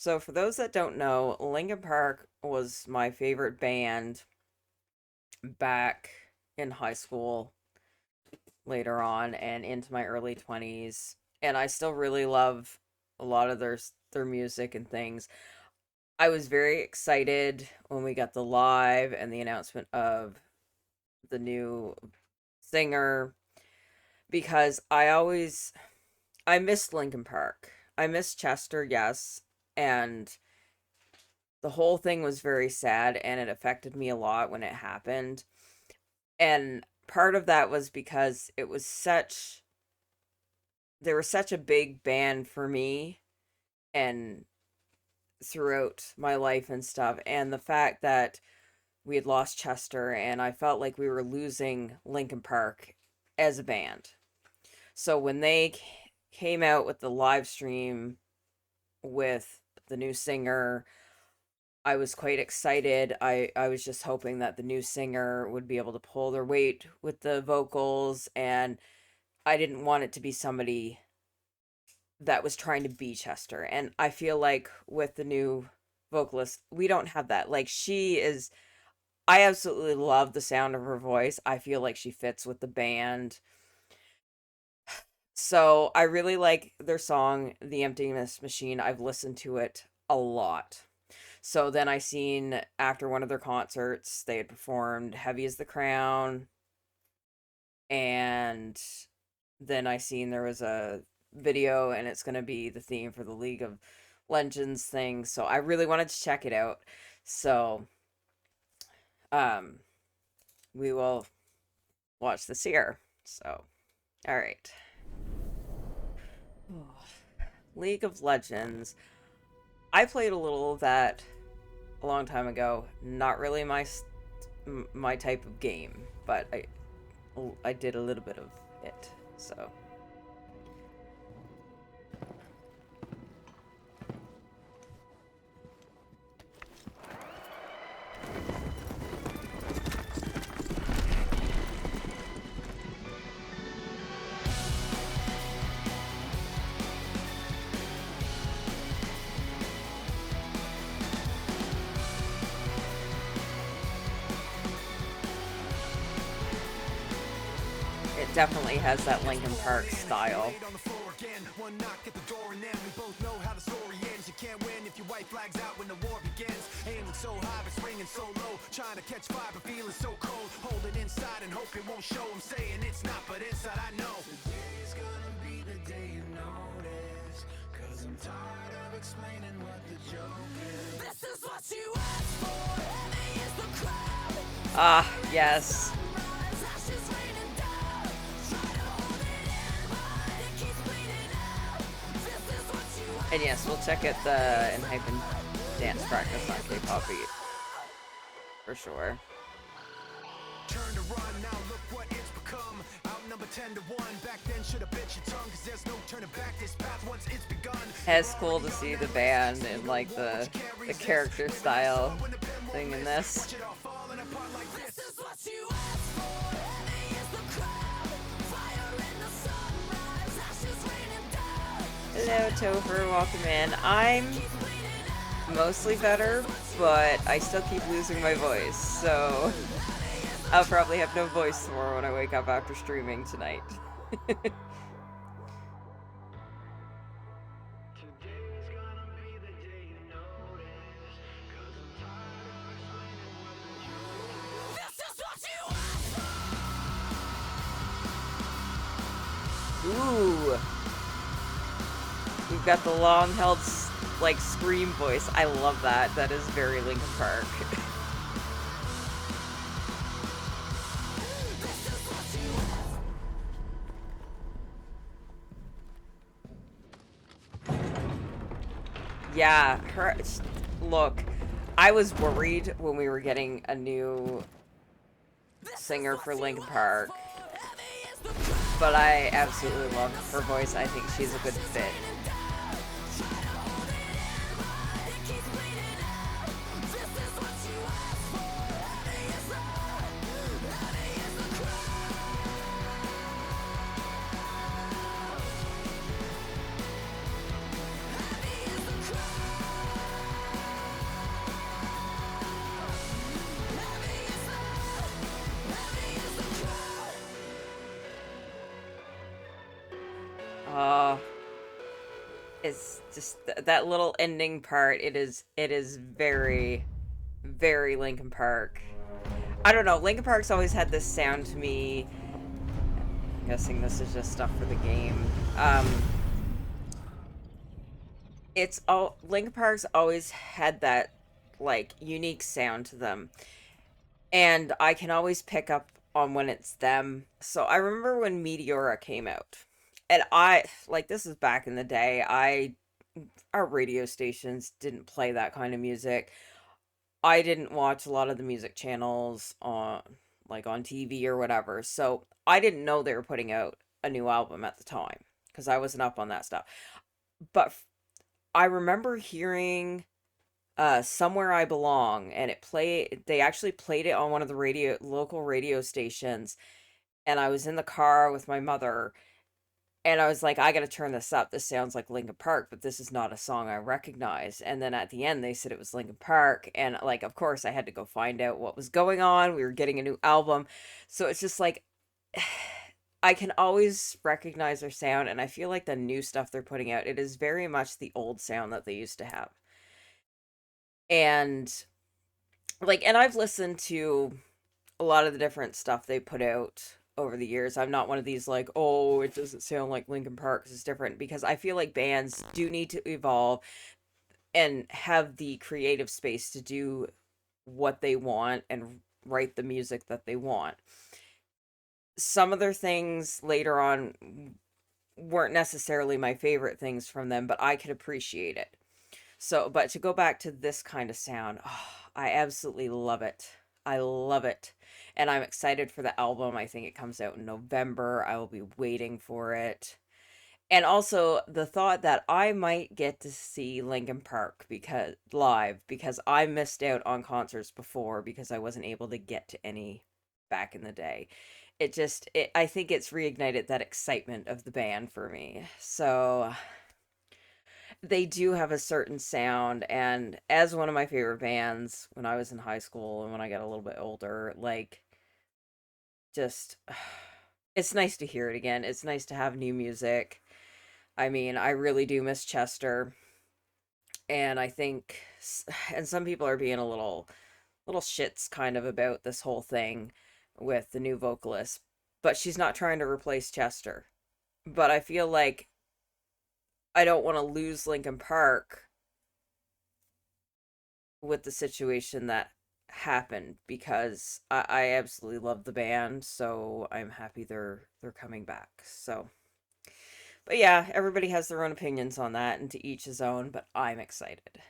So for those that don't know, Linkin Park was my favorite band back in high school, later on, and into my early 20s. And I still really love a lot of their music and things. I was very excited when we got the live and the announcement of the new singer because I missed Linkin Park. I missed Chester, yes, and the whole thing was very sad and it affected me a lot when it happened. And part of that was because they were such a big band for me and throughout my life and stuff. And the fact that we had lost Chester and I felt like we were losing Linkin Park as a band. So when they came out with the live stream with the new singer, I was quite excited. I was just hoping that the new singer would be able to pull their weight with the vocals, and I didn't want it to be somebody that was trying to be Chester. And I feel like with the new vocalist, we don't have that. Like, I absolutely love the sound of her voice. I feel like she fits with the band. So I really like their song, The Emptiness Machine. I've listened to it a lot. So then I seen after one of their concerts, they had performed Heavy as the Crown, and then I seen there was a video and it's going to be the theme for the League of Legends thing. So I really wanted to check it out. So um we will watch this here. So all right. League of Legends. I played a little of that a long time ago. Not really my type of game, but I did a little bit of it. So it definitely has that Linkin Park style. One knock at the door and then we both know how the story ends. You can't win if your white flag's out when the war begins. Aiming so high but swinging so low, trying to catch fire but feeling so cold. Holding inside and hope it won't show. I'm saying it's not, but inside I know today's gonna be the day you notice. Cause I'm tired of explaining what the joke is. This is what you asked for. Heavy is the crowd. Ah, yes. And yes, we'll check out the Enhypen dance practice on Kpop Beat. For sure. Turn to run, now look what it's become. Outnumbered 10 to 1. Back then should have bit your tongue, cause there's no turning back. This path once it's begun. It's cool to see the band and like the character style thing in this. Hello, Topher, welcome in. I'm mostly better, but I still keep losing my voice, so I'll probably have no voice tomorrow when I wake up after streaming tonight. Ooh. We've got the long-held, like, scream voice. I love that. That is very Linkin Park. Yeah, look, I was worried when we were getting a new singer for Linkin Park, but I absolutely love her voice. I think she's a good fit. Uh, it's just that little ending part. It is very very Linkin Park. I don't know. Linkin Park's always had this sound to me. I'm guessing this is just stuff for the game. It's all Linkin Park's always had that like unique sound to them, and I can always pick up on when it's them. So I remember when Meteora came out, and I like this is back in the day. I Our radio stations didn't play that kind of music. I didn't watch a lot of the music channels on like on TV or whatever. So I didn't know they were putting out a new album at the time because I wasn't up on that stuff. But I remember hearing Somewhere I Belong, and they actually played it on one of the local radio stations, and I was in the car with my mother, and I was like, I gotta turn this up. This sounds like Linkin Park, but this is not a song I recognize. And then at the end, they said it was Linkin Park. And like, of course, I had to go find out what was going on. We were getting a new album. So it's just like, I can always recognize their sound. And I feel like the new stuff they're putting out, it is very much the old sound that they used to have. And and I've listened to a lot of the different stuff they put out over the years. I'm not one of these like, oh, it doesn't sound like Linkin Park 'cause it's different, because I feel like bands do need to evolve and have the creative space to do what they want and write the music that they want. Some of their things later on weren't necessarily my favorite things from them, but I could appreciate it. So, but to go back to this kind of sound, oh, I absolutely love it. I love it. And I'm excited for the album. I think it comes out in November. I will be waiting for it. And also the thought that I might get to see Linkin Park because live, because I missed out on concerts before because I wasn't able to get to any back in the day. I think it's reignited that excitement of the band for me. So they do have a certain sound, and as one of my favorite bands when I was in high school and when I got a little bit older, like just it's nice to hear it again. It's nice to have new music. I mean, I really do miss Chester, and I think and some people are being a little shits kind of about this whole thing with the new vocalist, but she's not trying to replace Chester. But I feel like I don't want to lose Linkin Park with the situation that happened, because I absolutely love the band, so I'm happy they're coming back. So, but yeah, everybody has their own opinions on that, and to each his own, but I'm excited.